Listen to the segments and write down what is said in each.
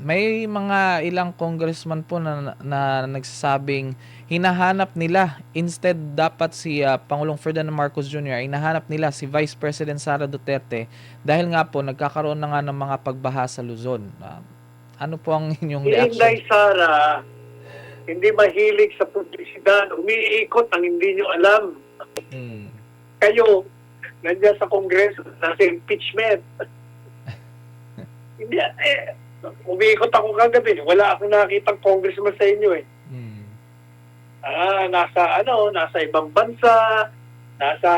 May mga ilang congressman po na nagsasabing hinahanap nila, instead dapat si Pangulong Ferdinand Marcos Jr. ay hinahanap nila si Vice President Sara Duterte dahil nga po nagkakaroon na nga ng mga pagbaha sa Luzon. Ano po ang inyong Si reaction? Inday Sara, hindi mahilig sa publisidad. Umiikot ang hindi nyo alam. Hmm. Kayo, nandiyan sa Kongreso, nasa impeachment. Hindi, umiikot ako kagabi. Wala akong nakitang congressman sa inyo eh. Hmm. Nasa ibang bansa, nasa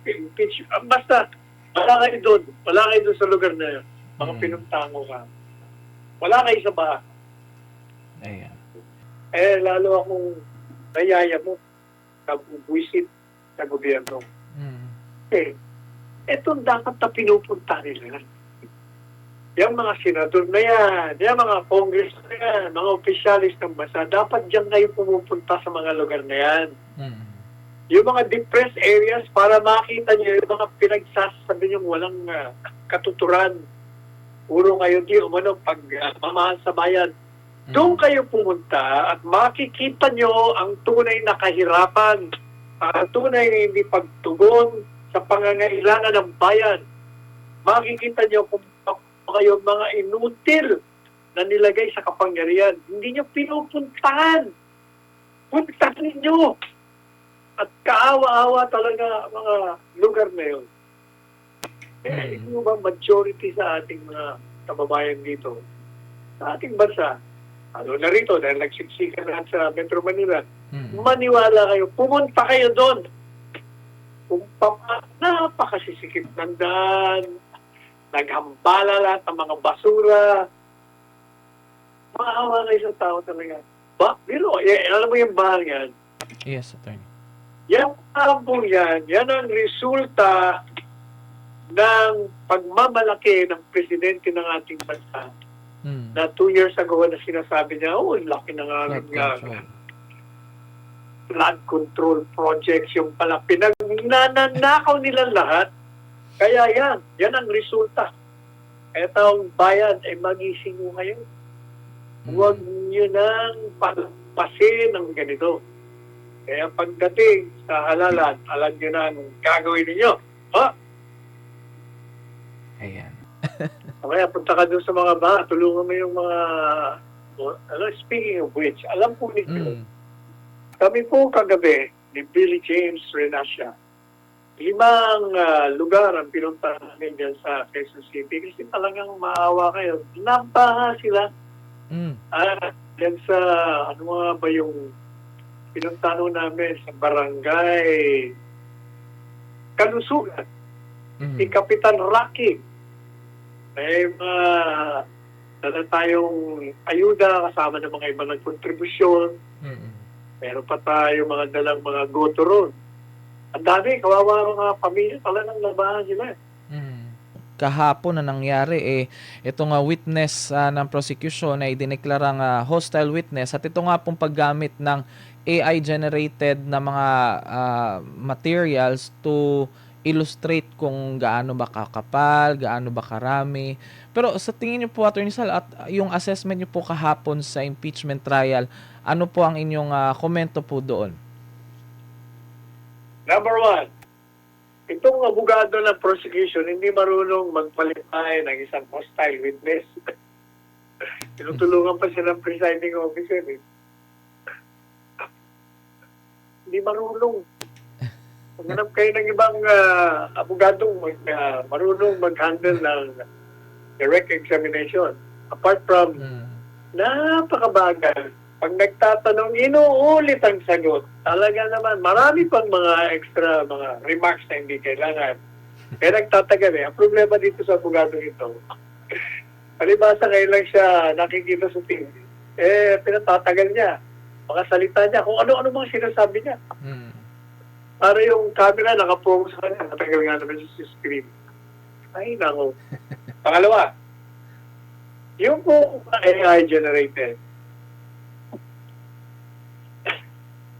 impeachment. Basta, wala kayo doon. Wala kayo doon sa lugar na yun. Mga pinuntahan ko ka. Wala kayo sa bahay. Ayan. Lalo akong nayaya mo sa buwisit sa gobyerno. Ito dapat na pinupunta nila. Yung mga senador na yan, yung mga congress na yan, mga opisyalis ng bansa, dapat dyan kayo pumupunta sa mga lugar na yan. Yung mga depressed areas para makita nyo yung mga pinagsasabi nyo walang katuturan. Puro kayo di umano pagmamahal sa bayan. Doon kayo pumunta at makikita nyo ang tunay na kahirapan, ang tunay na hindi pagtugon sa pangangailangan ng bayan. Makikita nyo kung kayo mga inutil na nilagay sa kapangyarihan. Hindi nyo pinupuntahan. Puntahan ninyo. At kaawa-awa talaga mga lugar na yun. Ito ba majority sa ating mga kababayan dito? Sa ating bansa, na rito, dahil nagsiksikan na sa Metro Manila, maniwala kayo, pumunta kayo doon. Kung napakasisikip ng daan, naghambala lahat ng mga basura, maawa kayo sa tao talaga. Alam mo yung bahal yan? Yes, Attorney. Yan ang yan ang resulta ng pagmamalaki ng presidente ng ating bansa. Na 2 years ago na sinasabi niya, laki na nga flood control projects, yung pala pinagnanakaw nila lahat. Kaya yan ang resulta. Kaya taong bayan ay magising mo ngayon. Huwag nyo nang palampasin ng ganito. Kaya pagdating sa halalan, alam nyo na anong gagawin ninyo. Ayan. Kaya punta ka doon sa mga baha, tulungan mo yung mga, speaking of which, alam po ninyo, kami po kagabi ni Billy James Renascia, 5 lugar ang pinunta namin dyan sa Quezon City kasi talagang maawa kayo. Nabaha sila. Dyan sa, ano nga ba yung pinunta namin sa barangay Kalusugan. Si Kapitan Rocky. May dala tayong ayuda kasama ng mga ibang nagkontribusyon. Meron pa tayo mga dalang mga goto ron. Ang dami, kawawa mga pamilya, talagang nabahan sila. Kahapon na nangyari ito nga witness ng prosecution ay dineklarang hostile witness at ito nga pong paggamit ng AI generated na mga materials to illustrate kung gaano ba kakapal, gaano ba karami. Pero sa tingin niyo po, Attorney Sal, at yung assessment niyo po kahapon sa impeachment trial, ano po ang inyong komento po doon? Number 1, itong abogado ng prosecution hindi marunong magpalipay ng isang hostile witness. Tinutulungan pa sila ng presiding officer. Hindi marunong. Maghanap kayo ng ibang abogadong marunong mag-handle ng direct examination. Apart from napakabagal, pag nagtatanong, inuulit ang sagot. Talaga naman, marami pang mga extra mga remarks na hindi kailangan. Kaya nagtatagal Ang problema dito sa abogado ito, palibasa ngayon lang siya nakikita sa TV, pinatatagal niya. Mga salita niya, kung ano-ano mga sinasabi niya. Para yung camera nakapokus sa kanya, natagal nga naman siya sa screen. Ay, nako. Pangalawa, yung po AI generated,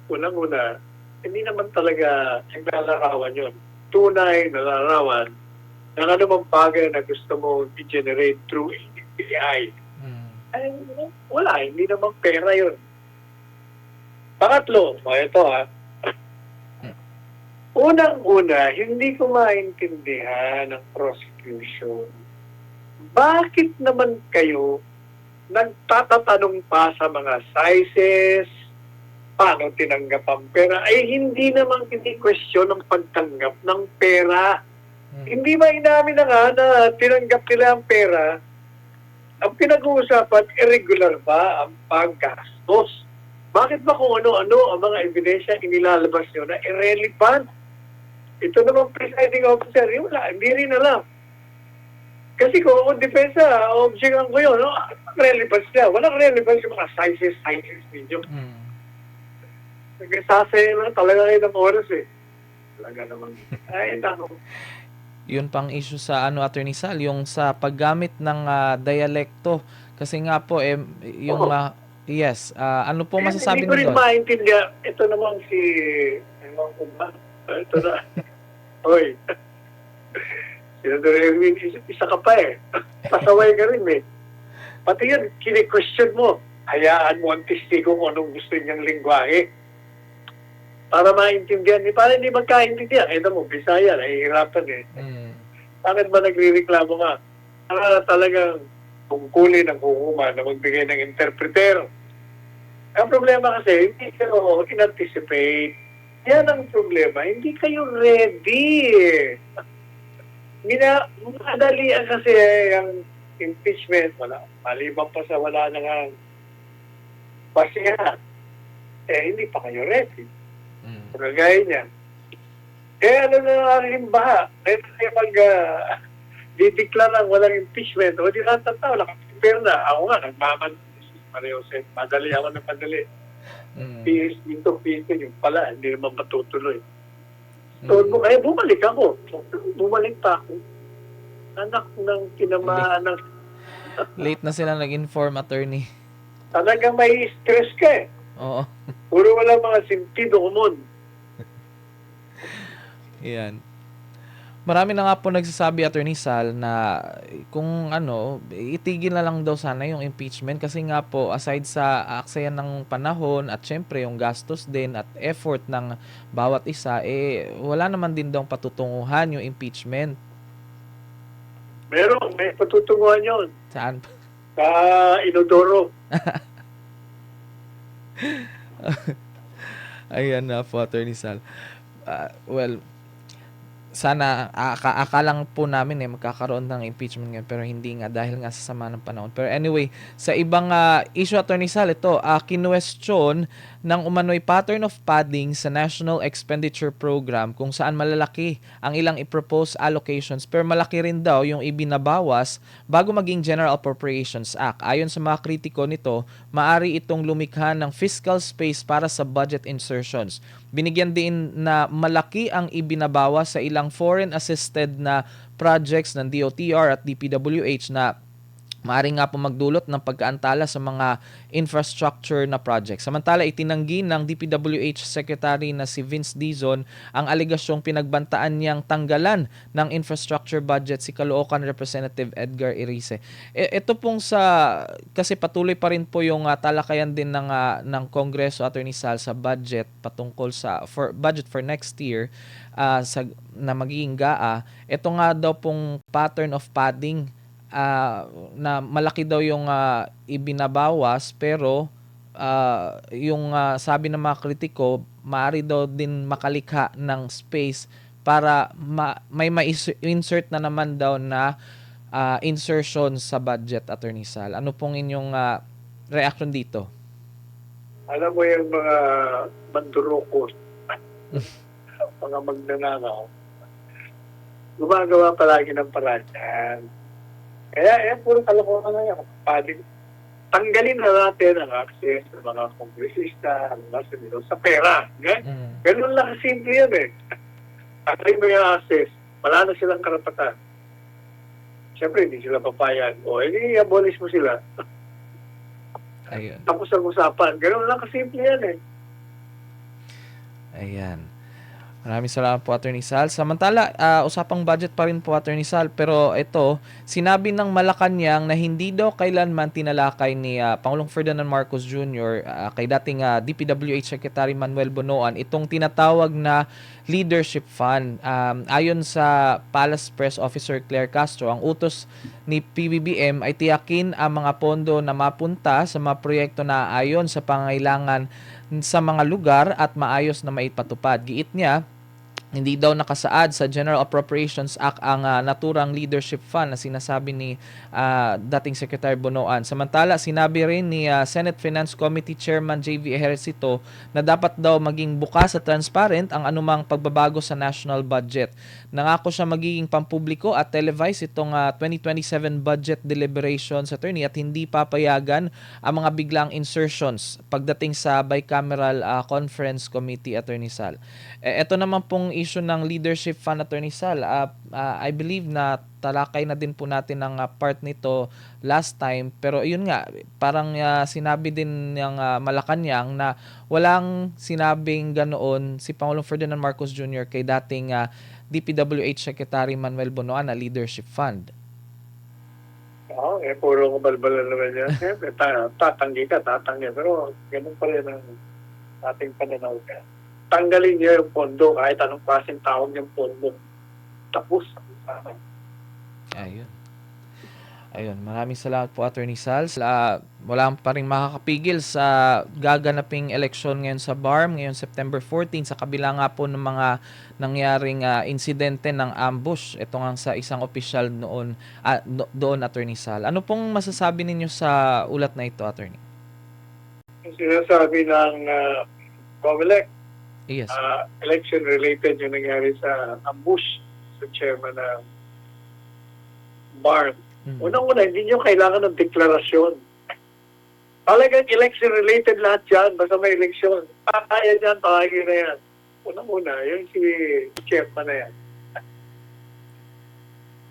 unang-una, hindi naman talaga naglalarawan yun. Tunay na larawan ng anumang bagay na gusto mo i-generate through AI. Ay, wala, hindi naman pera yun. Pangatlo, ito unang-una, hindi ko maintindihan ang prosecution. Bakit naman kayo nagtatatanong pa sa mga sizes, paano tinanggap ang pera? Ay, hindi naman question ng pagtanggap ng pera. Hindi ba inamin na nga na tinanggap nila ang pera? Ang pinag-uusapan, irregular ba ang paggastos? Bakit ba kung ano-ano ang mga ebidensya inilalabas nyo na irrelevant? Ito naman presiding officer, wala, hindi rin alam. Kasi kung ako depensa, objectan ko yun, no? Relevance niya. Walang relevance yung mga sizes ninyo. Nagsasayin lang talaga kayo ng oras eh. Talaga naman. Ay, nako. Yun pang issue sa Attorney Sal, yung sa paggamit ng dialekto. Kasi nga po, yung, yes, ano po masasabi Hindi ko niyo rin doon? maintindihan. Ito naman si, ewan ko ba? Ito na. Hoy. Senador Erwin, isa ka pa eh. Pasaway ka rin eh. Pati yan, kini-question mo. Hayaan mo ang testigo kung anong gusto niyang lingwahe. Para maintindihan. Para hindi magkaintindihan. Ito mo, Bisaya, nahihirapan eh. Bakit ba nagre-reklamo ka? Para talagang tungkulin ng hukuman na magbigay ng interpreter. Ang problema kasi, hindi kayo in-anticipate. Yan ang problema. Hindi kayo ready. Madalian kasi ang impeachment. Maliban pa sa wala na nga basihan. Hindi pa kayo ready. Kagaya niya. Ano na ang baha? Ito kayo dideklarang walang impeachment. O di natataw, nakapipir na. Ako nga, pareho sa madali ako na madali. PS dito, yung pala, hindi naman matutuloy. So, kaya bumalik ako. Bumalik pa ako. Anak ng tinamaan ng... Late na sila nag-inform, attorney. Talagang may stress ka eh. Oo. Puro wala mga sentido kumon. Yan. Marami na nga po nagsasabi, Attorney Sal, na kung itigil na lang daw sana yung impeachment kasi nga po, aside sa aksayan ng panahon at syempre yung gastos din at effort ng bawat isa, wala naman din daw patutunguhan yung impeachment. May patutunguhan yun. Saan? Sa Inodoro. Ayan na po, Attorney Sal. Well, sana akalang po namin magkakaroon ng impeachment ngayon pero hindi nga dahil nga sa sama ng panahon. Pero anyway, sa ibang issue, Attorney Sal, ito, kinwestiyon ng umano'y pattern of padding sa National Expenditure Program kung saan malalaki ang ilang i-propose allocations pero malaki rin daw yung ibinabawas bago maging General Appropriations Act. Ayon sa mga kritiko nito, maari itong lumikha ng fiscal space para sa budget insertions. Binigyan din na malaki ang ibinabawas sa ilang foreign-assisted na projects ng DOTR at DPWH na maaaring nga po magdulot ng pagkaantala sa mga infrastructure na projects. Samantala, itinanggi ng DPWH Secretary na si Vince Dizon ang alegasyong pinagbantaan niyang tanggalan ng infrastructure budget si Caloocan Representative Edgar Erice. Ito pong kasi patuloy pa rin po yung talakayan din ng Kongreso, Attorney Sal, sa budget patungkol sa budget for next year na magiging GAA. Ito nga daw pong pattern of padding na malaki daw yung ibinabawas pero yung sabi ng mga kritiko, maaari daw din makalikha ng space para may ma-insert na naman daw na insertion sa budget, Attorney Sal. Ano pong inyong reaction dito? Alam mo yung mga mandurukos, mga magnanakaw, gumagawa palagi ng paraan yan. Kaya puro kalokohan na yan. Tanggalin na natin ang access ng mga kongresista, ang mga senador sa pera. Ganun lang simple yan eh. Tanggalin mo yung access, wala na silang karapatan. Siyempre, hindi sila papayag. O, i-abolish mo sila. Ayun. Tapos ang usapan. Ganun lang kasimple yan eh. Ayan. Maraming salamat po, Attorney Sal. Samantala, usapang budget pa rin po, Attorney Sal, pero ito, sinabi ng Malacanang na hindi daw kailanman tinalakay ni Pangulong Ferdinand Marcos Jr. Kay dating DPWH Secretary Manuel Bonoan itong tinatawag na Leadership Fund. Ayon sa Palace Press Officer Claire Castro, ang utos ni PBBM ay tiyakin ang mga pondo na mapunta sa mga proyekto na ayon sa pangailangan sa mga lugar at maayos na maipatupad. Giit niya, hindi daw nakasaad sa General Appropriations Act ang naturang leadership fund na sinasabi ni dating Secretary Bonoan. Samantala, sinabi rin ni Senate Finance Committee Chairman J.V. Ejercito na dapat daw maging bukas at transparent ang anumang pagbabago sa national budget. Nangako siya magiging pampubliko at televised itong 2027 budget deliberations, attorney, at hindi papayagan ang mga biglang insertions pagdating sa bicameral conference committee, Attorney Sal. Ito naman pong issue ng leadership fund, Attorney Sal. I believe na talakay na din po natin ang part nito last time, pero yun nga, parang sinabi din ng Malacanang na walang sinabing ganoon si Pangulong Ferdinand Marcos Jr. kay dating DPWH Secretary Manuel Bonoan na leadership fund. Oo, puro kabalbalan naman yan. Siyempre, tatanggi. Pero ganun pa rin ang ating pananaw. Tanggalin niyo yung pondo kahit anong klaseng tawag yung pondo. Tapos. Ayun, maraming salamat po, Attorney Sal. Wala pa rin makakapigil sa gaganaping eleksyon ngayon sa BARM ngayon September 14 sa kabila nga po ng mga nangyaring insidente ng ambush. Ito nga sa isang opisyal doon, Attorney Sal. Ano pong masasabi ninyo sa ulat na ito, Attorney? Yung sinasabi ng COMELEC, Yes. election-related yung nangyari sa ambush sa chairman ng BARM. Unang-una, hindi nyo kailangan ng deklarasyon. Talagang election-related lahat yan. Basta may eleksyon. Kaya yan, tawagin na yan. Unang-una, yung si chairman na yan.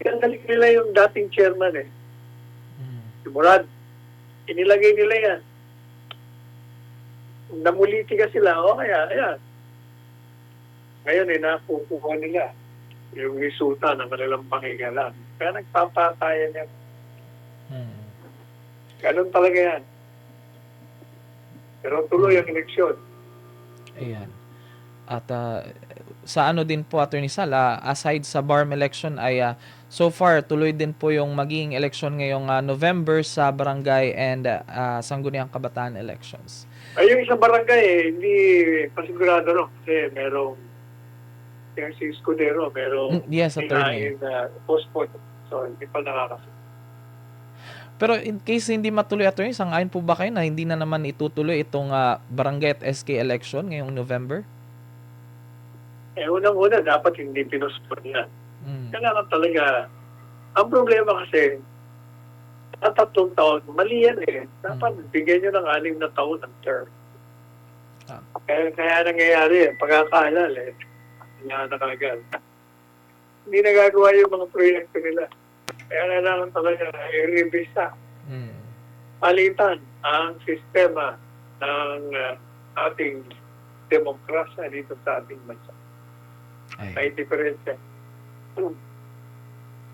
Pinangalik nila yung dating chairman eh. Si Murad. Inilagay nila yan. Namuliti sila. O kaya, ayan. Ngayon nakukuha nila yung resulta ng kanilang pangingalan. Kaya nagpapatayan yan. Ganun talaga yan. Pero tuloy ang eleksyon. Ayan. At sa ano din po, Attorney Sal, aside sa BARM election ay so far tuloy din po yung magiging election ngayong November sa barangay and Sangguniang Kabataan elections. Ay, yung isang barangay hindi pasigurado no. Kasi merong yung si Escudero, merong yes, Attorney. postpone. So, hindi pa nakakasin. Pero in case hindi matuloy, Attorney, sang-ayon po ba kayo na hindi na naman itutuloy itong barangay at SK election ngayong November? Unang-una, dapat hindi pinospone yan. Kailangan talaga. Ang problema kasi, sa 3 taon, mali yan eh. Dapat bigyan nyo ng 6 na taon ng term. Kaya nangyayari pagkakaalal eh. Kaya nakagal. Hindi nagagawa yung mga proyekto nila. Kaya kailangan talaga i-revisa. Palitan ang sistema ng ating demokrasya dito sa ating bansa. May diferensya.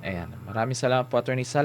Ayan. Maraming salamat po, Attorney Sal.